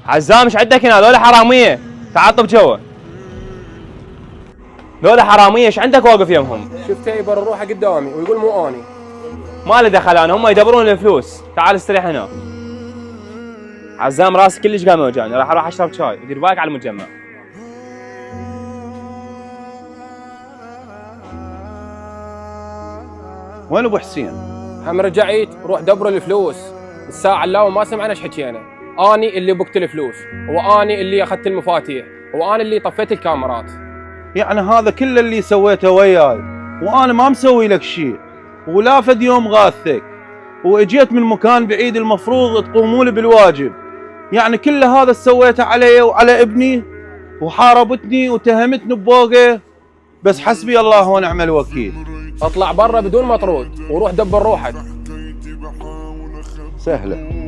عزام ايش عندك هنا؟ ذولا حراميه، تعال طب جوا. ذولا حراميه ايش عندك واقف يمهم؟ شفته يبر روحه قدامي ويقول مو اني. ما له دخل انا، هم يدبرون الفلوس، تعال استريح هنا. عزام راسي كلش قام وجعني، راح اروح اشرب شاي، ودير بالك على المجمع. وين ابو حسين؟ هم رجعت روح دبر الفلوس. الساعه اللي ما سمعنا ايش حكينا. اني اللي بكت الفلوس، واني اللي اخذت المفاتيح، وانا اللي طفيت الكاميرات. يعني هذا كل اللي سويته وياي وانا ما مسوي لك شيء، ولا فد يوم غاثك، واجيت من مكان بعيد المفروض تقوموا لي بالواجب. يعني كل هذا سويته علي وعلى ابني، وحاربتني وتهمتني ببوقه. بس حسبي الله ونعم الوكيل. اطلع برا بدون مطرود وروح دبر روحك. سهله.